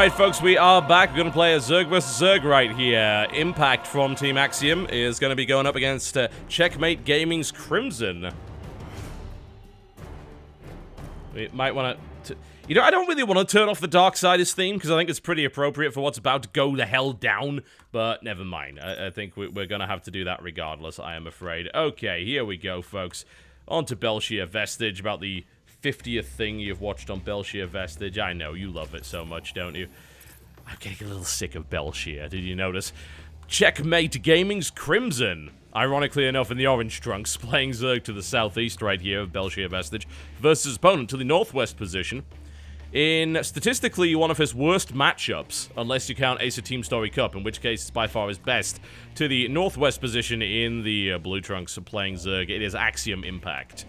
Alright folks, we are back. We're going to play a Zerg vs. Zerg right here. Impact from Team Axiom is going to be going up against Checkmate Gaming's Crimson. We might want to... You know, I don't really want to turn off the Darksiders theme, because I think it's pretty appropriate for what's about to go the hell down. But never mind. I think we're going to have to do that regardless, I am afraid. Okay, here we go, folks. On to Belshire Vestige, about the 50th thing you've watched on Belshire Vestige. I know, you love it so much, don't you? I'm getting a little sick of Belshire, did you notice? Checkmate Gaming's Crimson. Ironically enough, in the orange trunks, playing Zerg to the southeast right here of Belshire Vestige, versus opponent to the northwest position. In, statistically, one of his worst matchups, unless you count Ace of Team Story Cup, in which case it's by far his best, to the northwest position in the blue trunks playing Zerg. It is Ax.Impact.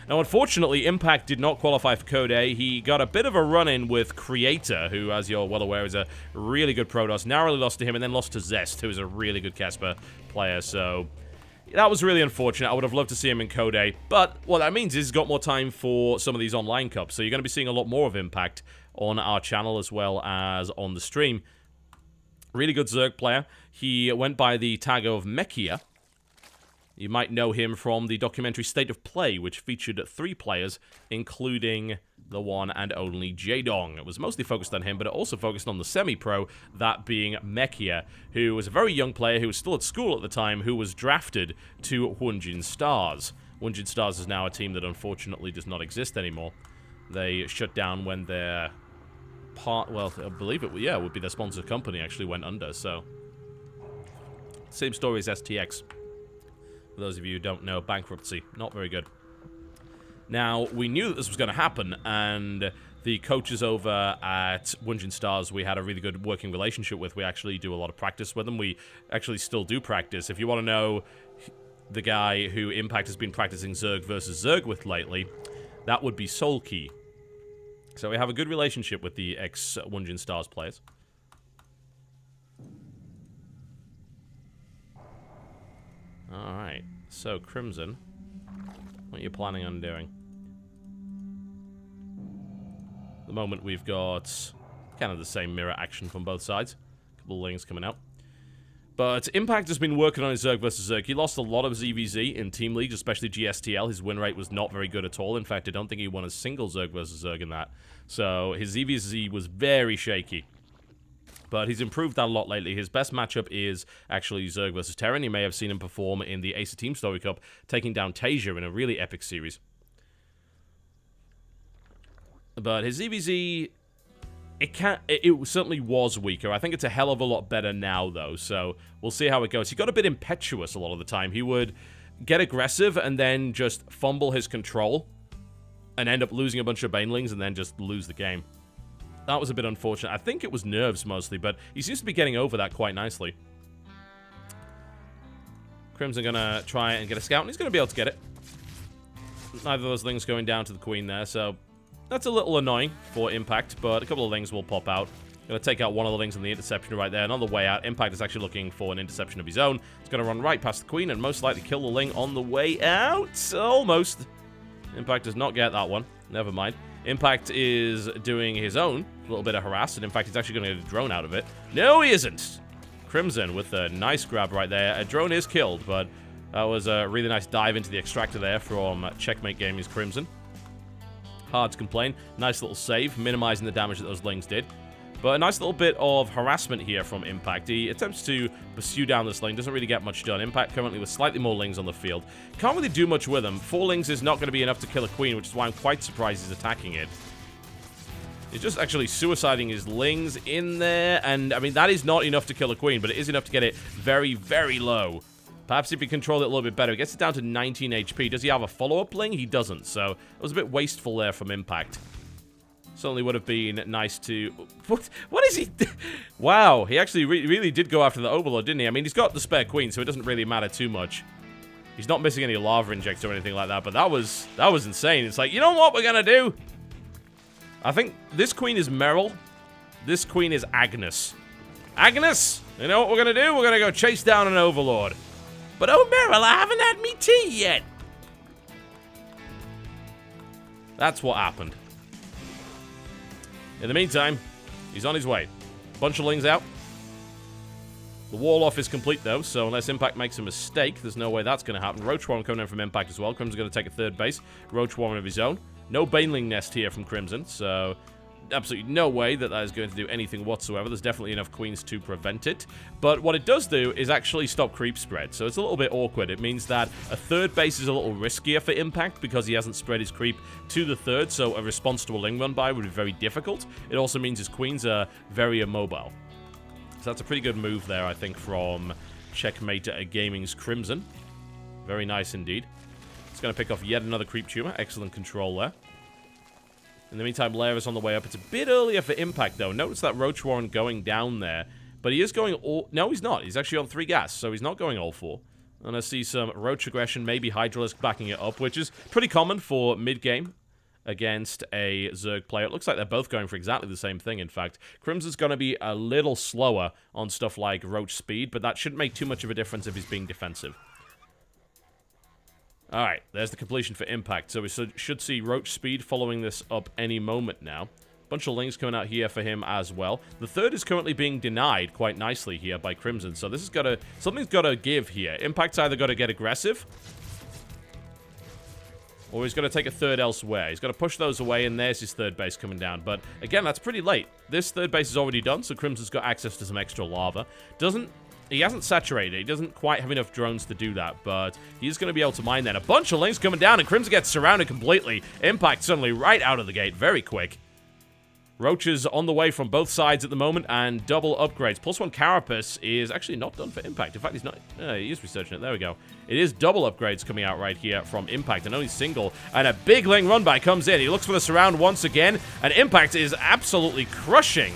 Now, unfortunately, Impact did not qualify for Code A. He got a bit of a run-in with Creator, who, as you're well aware, is a really good Protoss. Narrowly lost to him, and then lost to Zest, who is a really good Casper player, so... that was really unfortunate. I would have loved to see him in Code A, but what that means is he's got more time for some of these online cups, so you're going to be seeing a lot more of Impact on our channel as well as on the stream. Really good Zerg player. He went by the tag of Mechia. You might know him from the documentary State of Play, which featured 3 players, including the one and only Jaedong. It was mostly focused on him, but it also focused on the semi-pro, that being Mechia, who was a very young player who was still at school at the time, who was drafted to Hunjin Stars. Hunjin Stars is now a team that unfortunately does not exist anymore. They shut down when their well, I believe it, yeah, would be their sponsor company actually went under, so... same story as STX. For those of you who don't know, bankruptcy. Not very good. Now, we knew that this was going to happen, and the coaches over at Hunjin Stars we had a really good working relationship with. We actually do a lot of practice with them. We actually still do practice. If you want to know the guy who Impact has been practicing Zerg versus Zerg with lately, that would be Soulkey. So we have a good relationship with the ex-Hunjin Stars players. Alright, so Crimson, what are you planning on doing? At the moment we've got kind of the same mirror action from both sides. A couple of lings coming out. But Impact has been working on his Zerg vs. Zerg. He lost a lot of ZVZ in Team Leagues, especially GSTL. His win rate was not very good at all. In fact, I don't think he won a single Zerg vs. Zerg in that. So his ZVZ was very shaky. But he's improved that a lot lately. His best matchup is actually Zerg vs. Terran. You may have seen him perform in the Ace of Team Story Cup, taking down Tasia in a really epic series. But his ZVZ, it certainly was weaker. I think it's a hell of a lot better now, though, so we'll see how it goes. He got a bit impetuous a lot of the time. He would get aggressive and then just fumble his control and end up losing a bunch of Banelings and then just lose the game. That was a bit unfortunate. I think it was nerves mostly, but he seems to be getting over that quite nicely. Crimson gonna try and get a scout, and he's gonna be able to get it. Neither of those things going down to the queen there, so that's a little annoying for Impact, but a couple of things will pop out. Gonna take out one of the things on the interception right there, and on the way out, Impact is actually looking for an interception of his own. He's gonna run right past the queen and most likely kill the Ling on the way out. Almost. Impact does not get that one. Never mind. Impact is doing his own little bit of harass, and in fact, he's actually going to get a drone out of it. No, he isn't! Crimson with a nice grab right there. A drone is killed, but that was a really nice dive into the extractor there from Checkmate Gaming's Crimson. Hard to complain. Nice little save, minimizing the damage that those Lings did. But a nice little bit of harassment here from Impact. He attempts to pursue down this Ling, doesn't really get much done. Impact currently with slightly more Lings on the field. Can't really do much with them. 4 Lings is not going to be enough to kill a Queen, which is why I'm quite surprised he's attacking it. He's just actually suiciding his Lings in there, and I mean, that is not enough to kill a Queen, but it is enough to get it very, very low. Perhaps if he controlled it a little bit better. He gets it down to 19 HP. Does he have a follow-up Ling? He doesn't, so it was a bit wasteful there from Impact. Certainly would have been nice to... What is he... Wow, he actually really did go after the Overlord, didn't he? I mean, he's got the spare Queen, so it doesn't really matter too much. He's not missing any lava injects or anything like that, but that was insane. It's like, you know what we're gonna do? I think this Queen is Meryl. This Queen is Agnes. Agnes! You know what we're gonna do? We're gonna go chase down an Overlord. But oh, Meryl, I haven't had me tea yet. That's what happened. In the meantime, He's on his way. Bunch of Lings out. The wall off is complete, though, so unless Impact makes a mistake, there's no way that's going to happen. Roach Warren coming in from Impact as well. Crimson's going to take a third base. Roach Warren of his own. No Baneling Nest here from Crimson, so absolutely no way that is going to do anything whatsoever. There's definitely enough queens to prevent it. But what it does do is actually stop creep spread, so it's a little bit awkward. It means that a third base is a little riskier for Impact because he hasn't spread his creep to the third, so a response to a Ling run by would be very difficult. It also means his queens are very immobile. So that's a pretty good move there, I think, from ChxM.Gaming's Crimson. Very nice indeed. It's going to pick off yet another creep tumor. Excellent control there. In the meantime, Lair is on the way up. It's a bit earlier for Impact, though. Notice that Roach Warren going down there. But he is going all... No, he's not. He's actually on 3 gas, so he's not going all 4. And I see some Roach aggression, maybe Hydralisk backing it up, which is pretty common for mid-game against a Zerg player. It looks like they're both going for exactly the same thing, in fact. Crimson's going to be a little slower on stuff like Roach speed, but that shouldn't make too much of a difference if he's being defensive. Alright, there's the completion for Impact. So we should see Roach speed following this up any moment now. Bunch of Lings coming out here for him as well. The third is currently being denied quite nicely here by Crimson, so this has got to... Something's got to give here. Impact's either got to get aggressive, or he's got to take a third elsewhere. He's got to push those away, and there's his third base coming down. But, again, that's pretty late. This third base is already done, so Crimson's got access to some extra lava. He hasn't saturated. He doesn't quite have enough drones to do that, but he's going to be able to mine that. A bunch of Lings coming down, and Crimson gets surrounded completely. Impact suddenly right out of the gate. Very quick. Roaches on the way from both sides at the moment, and double upgrades. +1 Carapace is actually not done for Impact. In fact, he's not... he is researching it. There we go. It is double upgrades coming out right here from Impact, and only single. And a big Ling run by comes in. He looks for the surround once again, and Impact is absolutely crushing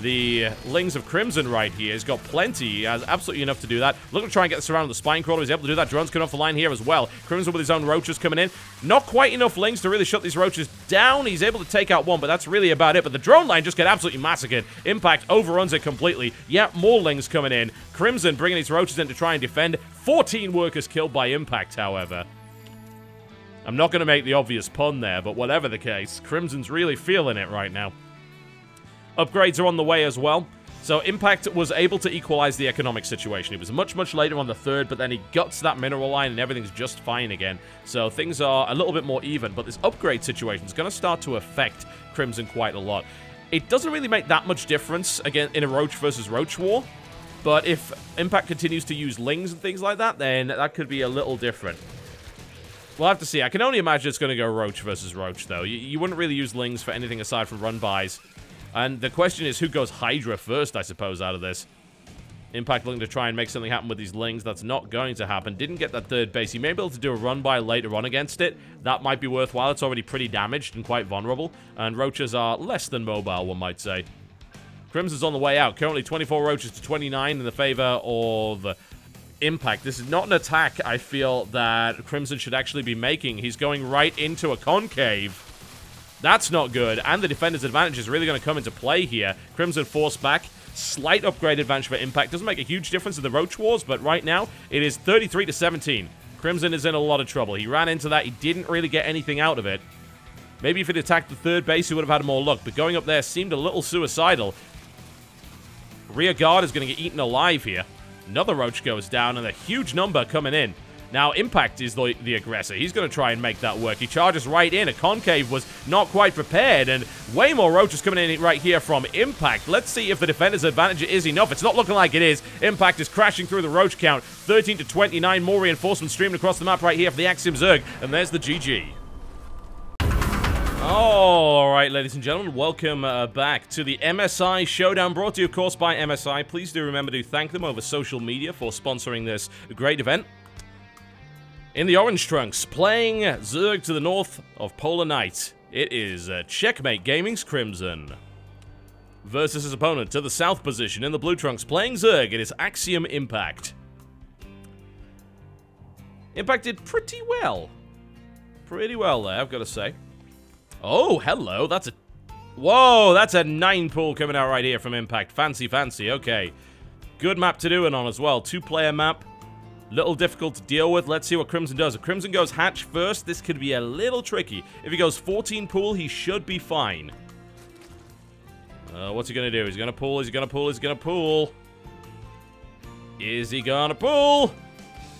the Lings of Crimson right here. He's got plenty. He has absolutely enough to do that. Looking to try and get the surround of the Spine Crawler. He's able to do that. Drone's coming off the line here as well. Crimson with his own Roaches coming in. Not quite enough Lings to really shut these Roaches down. He's able to take out one, but that's really about it. But the drone line just get absolutely massacred. Impact overruns it completely. Yet more Lings coming in. Crimson bringing his Roaches in to try and defend. 14 workers killed by Impact, however. I'm not going to make the obvious pun there, but whatever the case, Crimson's really feeling it right now. Upgrades are on the way as well. So Impact was able to equalize the economic situation. It was much, much later on the third, but then he guts that mineral line and everything's just fine again. So things are a little bit more even, but this upgrade situation is going to start to affect Crimson quite a lot. It doesn't really make that much difference, again, in a Roach versus Roach war, but if Impact continues to use Lings and things like that, then that could be a little different. We'll have to see. I can only imagine it's going to go Roach versus Roach, though. You wouldn't really use Lings for anything aside from run-bys. And the question is, who goes Hydra first, I suppose, out of this? Impact looking to try and make something happen with these Lings. That's not going to happen. Didn't get that third base. He may be able to do a run-by later on against it. That might be worthwhile. It's already pretty damaged and quite vulnerable. And Roaches are less than mobile, one might say. Crimson's on the way out. Currently 24 Roaches to 29 in the favor of Impact. This is not an attack, I feel, that Crimson should actually be making. He's going right into a concave. That's not good, and the defender's advantage is really going to come into play here. Crimson forced back. Slight upgrade advantage for Impact. Doesn't make a huge difference in the Roach Wars, but right now, it is 33 to 17. Crimson is in a lot of trouble. He ran into that. He didn't really get anything out of it. Maybe if he'd attacked the third base, he would have had more luck, but going up there seemed a little suicidal. Rear guard is going to get eaten alive here. Another Roach goes down, and a huge number coming in. Now, Impact is the aggressor. He's going to try and make that work. He charges right in. A concave was not quite prepared, and way more Roaches coming in right here from Impact. Let's see if the defender's advantage is enough. It's not looking like it is. Impact is crashing through the Roach count. 13 to 29. More reinforcements streaming across the map right here for the Axiom Zerg, and there's the GG. Alright, ladies and gentlemen, welcome back to the MSI Showdown, brought to you, of course, by MSI. Please do remember to thank them over social media for sponsoring this great event. In the orange trunks, playing Zerg to the north of Polar Night, it is ChxM.Gaming's Crimson. Versus his opponent to the south position in the blue trunks, playing Zerg, it is Ax.Impact. Impact did pretty well. Pretty well there, I've got to say. Oh, hello, that's a... Whoa, that's a 9 pool coming out right here from Impact. Fancy, fancy, okay. Good map to do it on as well. 2-player map. Little difficult to deal with. Let's see what Crimson does. If Crimson goes Hatch first, this could be a little tricky. If he goes 14 pool, he should be fine. What's he gonna do? He's gonna pull, he's gonna pull, he's gonna pull. Is he gonna pull?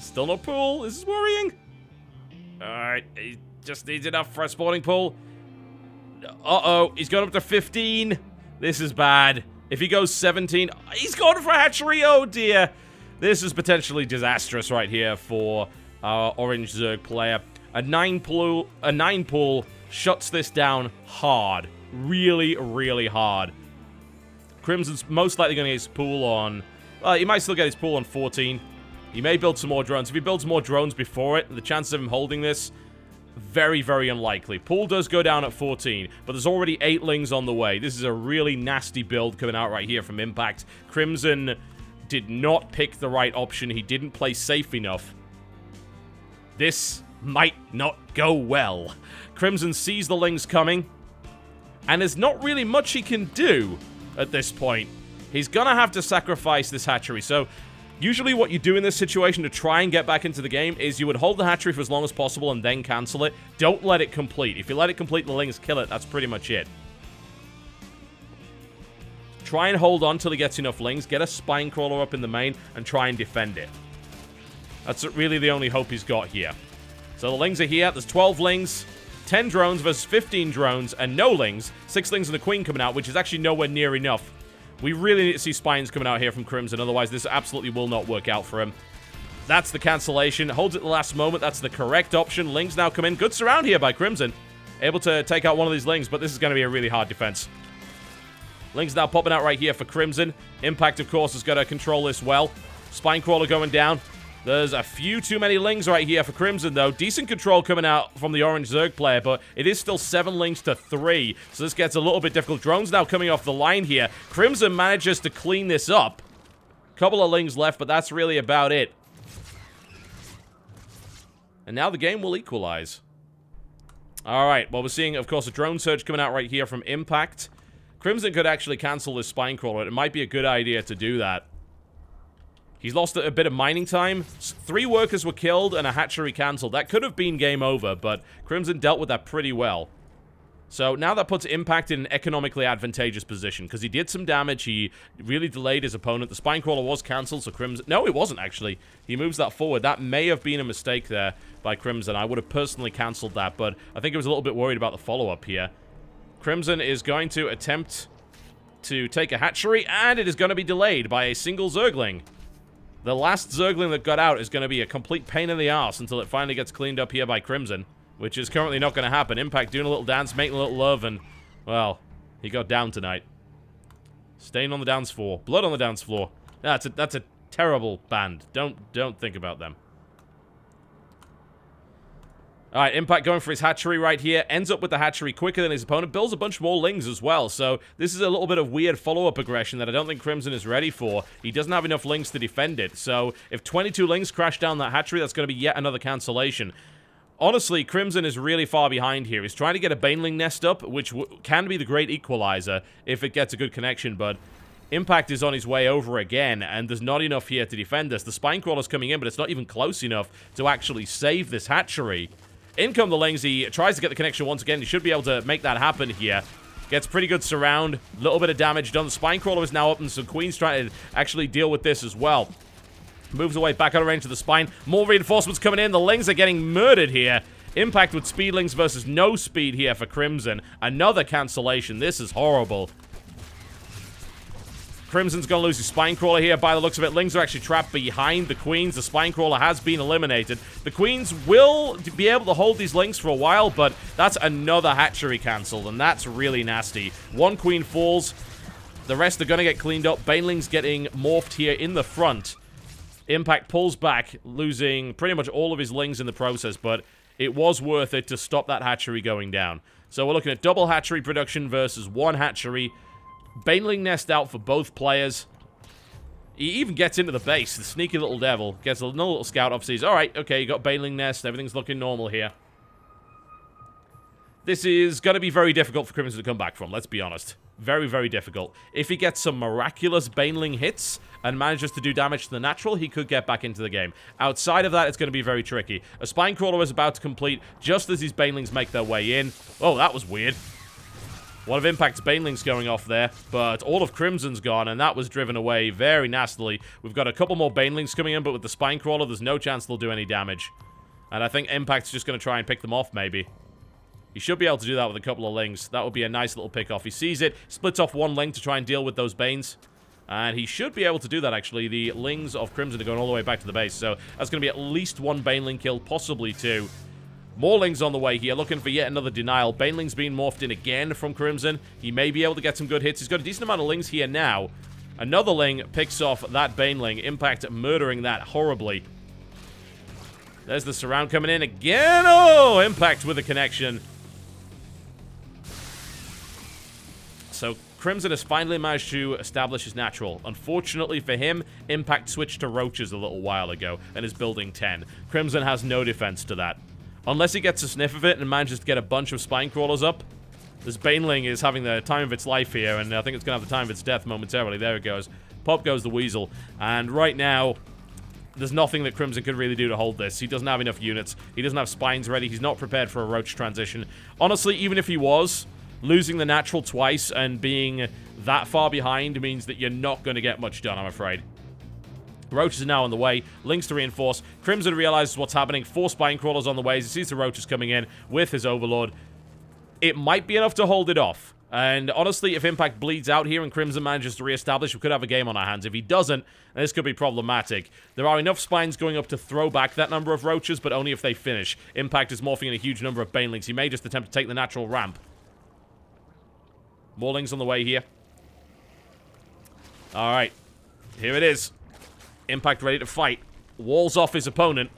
Still no pull. This is worrying. Alright, he just needs enough for a spawning pull. Uh-oh, he's gone up to 15. This is bad. If he goes 17, he's gone for a hatchery. Oh dear. This is potentially disastrous right here for our orange Zerg player. A 9 pull shuts this down hard. Really, really hard. Crimson's most likely going to get his pool on... he might still get his pool on 14. He may build some more drones. If he builds more drones before it, the chances of him holding this, very, very unlikely. Pool does go down at 14, but there's already 8 lings on the way. This is a really nasty build coming out right here from Impact. Crimson did not pick the right option. He didn't play safe enough. This might not go well. Crimson sees the lings coming, and there's not really much he can do at this point. He's gonna have to sacrifice this hatchery. So usually what you do in this situation to try and get back into the game is you would hold the hatchery for as long as possible and then cancel it. Don't let it complete. If you let it complete, the lings kill it. That's pretty much it. Try and hold on till he gets enough lings. Get a spine crawler up in the main and try and defend it. That's really the only hope he's got here. So the lings are here. There's 12 lings, 10 drones versus 15 drones, and no lings. 6 lings and a queen coming out, which is actually nowhere near enough. We really need to see spines coming out here from Crimson, otherwise this absolutely will not work out for him. That's the cancellation. Holds it the last moment. That's the correct option. Lings now come in. Good surround here by Crimson. Able to take out one of these lings, but this is going to be a really hard defense. Lings now popping out right here for Crimson. Impact, of course, has got to control this well. Spine crawler going down. There's a few too many lings right here for Crimson, though. Decent control coming out from the orange Zerg player, but it is still 7 lings to 3. So this gets a little bit difficult. Drones now coming off the line here. Crimson manages to clean this up. Couple of lings left, but that's really about it. And now the game will equalize. Alright, well, we're seeing, of course, a drone surge coming out right here from Impact. Crimson could actually cancel this spine crawler. It might be a good idea to do that. He's lost a bit of mining time. 3 workers were killed and a hatchery cancelled. That could have been game over, but Crimson dealt with that pretty well. So now that puts Impact in an economically advantageous position, because he did some damage. He really delayed his opponent. The spine crawler was cancelled, so Crimson... No, it wasn't, actually. He moves that forward. That may have been a mistake there by Crimson. I would have personally cancelled that, but I think he was a little bit worried about the follow-up here. Crimson is going to attempt to take a hatchery, and it is going to be delayed by a single Zergling. The last Zergling that got out is going to be a complete pain in the ass until it finally gets cleaned up here by Crimson, which is currently not going to happen. Impact doing a little dance, making a little love, and, well, he got down tonight. Stain on the dance floor. Blood on the dance floor. That's a terrible band. Don't think about them. Alright, Impact going for his hatchery right here. Ends up with the hatchery quicker than his opponent. Builds a bunch more lings as well. So this is a little bit of weird follow-up aggression that I don't think Crimson is ready for. He doesn't have enough lings to defend it. So if 22 lings crash down that hatchery, that's going to be yet another cancellation. Honestly, Crimson is really far behind here. He's trying to get a baneling nest up, which can be the great equalizer if it gets a good connection, but Impact is on his way over again, and there's not enough here to defend this. The spine crawler's coming in, but it's not even close enough to actually save this hatchery. In come the lings. He tries to get the connection once again. He should be able to make that happen here. Gets pretty good surround. Little bit of damage done. The spine crawler is now up, and so Queen's trying to actually deal with this as well. Moves away back out of range to the spine. More reinforcements coming in. The lings are getting murdered here. Impact with speed lings versus no speed here for Crimson. Another cancellation. This is horrible. Crimson's going to lose his spine crawler here by the looks of it. Lings are actually trapped behind the queens. The spine crawler has been eliminated. The queens will be able to hold these lings for a while, but that's another hatchery cancelled, and that's really nasty. 1 queen falls. The rest are going to get cleaned up. Baneling's getting morphed here in the front. Impact pulls back, losing pretty much all of his lings in the process, but it was worth it to stop that hatchery going down. So we're looking at double hatchery production versus 1 hatchery. Baneling nest out for both players. He even gets into the base. The sneaky little devil gets another little scout up. Sees, alright, okay, you got Baneling nest. Everything's looking normal here. This is going to be very difficult for Crimson to come back from, let's be honest. Very, very difficult. If he gets some miraculous Baneling hits and manages to do damage to the natural, he could get back into the game. Outside of that, it's going to be very tricky. A spine crawler is about to complete just as these Banelings make their way in. Oh, that was weird. One of Impact's Banelings going off there, but all of Crimson's gone, and that was driven away very nastily. We've got a couple more Banelings coming in, but with the Spine Crawler, there's no chance they'll do any damage. And I think Impact's just going to try and pick them off, maybe. He should be able to do that with a couple of Lings. That would be a nice little pick-off. He sees it, splits off one Ling to try and deal with those Banes. And he should be able to do that, actually. The Lings of Crimson are going all the way back to the base, so that's going to be at least one Baneling kill, possibly two. More Lings on the way here, looking for yet another denial. Baneling's being morphed in again from Crimson. He may be able to get some good hits. He's got a decent amount of Lings here now. Another Ling picks off that Baneling. Impact murdering that horribly. There's the surround coming in again. Oh, Impact with a connection. So Crimson has finally managed to establish his natural. Unfortunately for him, Impact switched to Roaches a little while ago and is building 10. Crimson has no defense to that. Unless he gets a sniff of it and manages to get a bunch of Spine Crawlers up. This Baneling is having the time of its life here, and I think it's going to have the time of its death momentarily. There it goes. Pop goes the Weasel. And right now, there's nothing that Crimson can really do to hold this. He doesn't have enough units. He doesn't have Spines ready. He's not prepared for a Roach transition. Honestly, even if he was, losing the natural twice and being that far behind means that you're not going to get much done, I'm afraid. Roaches are now on the way. Lings to reinforce. Crimson realizes what's happening. 4 Spine Crawlers on the way. He sees the Roaches coming in with his Overlord. It might be enough to hold it off. And honestly, if Impact bleeds out here and Crimson manages to reestablish, we could have a game on our hands. If he doesn't, this could be problematic. There are enough Spines going up to throw back that number of Roaches, but only if they finish. Impact is morphing in a huge number of Banelings. He may just attempt to take the natural ramp. More Lings on the way here. Alright. Here it is. Impact ready to fight. Walls off his opponent.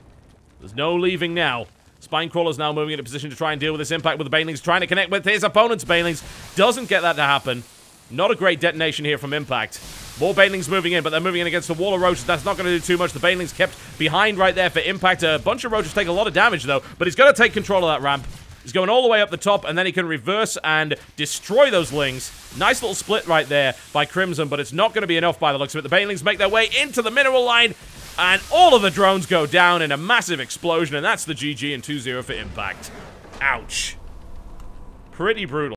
There's no leaving now. Spine Crawler's now moving into position to try and deal with this Impact with the Banelings, trying to connect with his opponent's Banelings. Doesn't get that to happen. Not a great detonation here from Impact. More Banelings moving in, but they're moving in against the wall of Roaches. That's not going to do too much. The Banelings kept behind right there for Impact. A bunch of Roaches take a lot of damage, though, but he's going to take control of that ramp. He's going all the way up the top, and then he can reverse and destroy those Lings. Nice little split right there by Crimson, but it's not going to be enough by the looks of it. The Banelings make their way into the mineral line, and all of the drones go down in a massive explosion, and that's the GG and 2-0 for Impact. Ouch. Pretty brutal.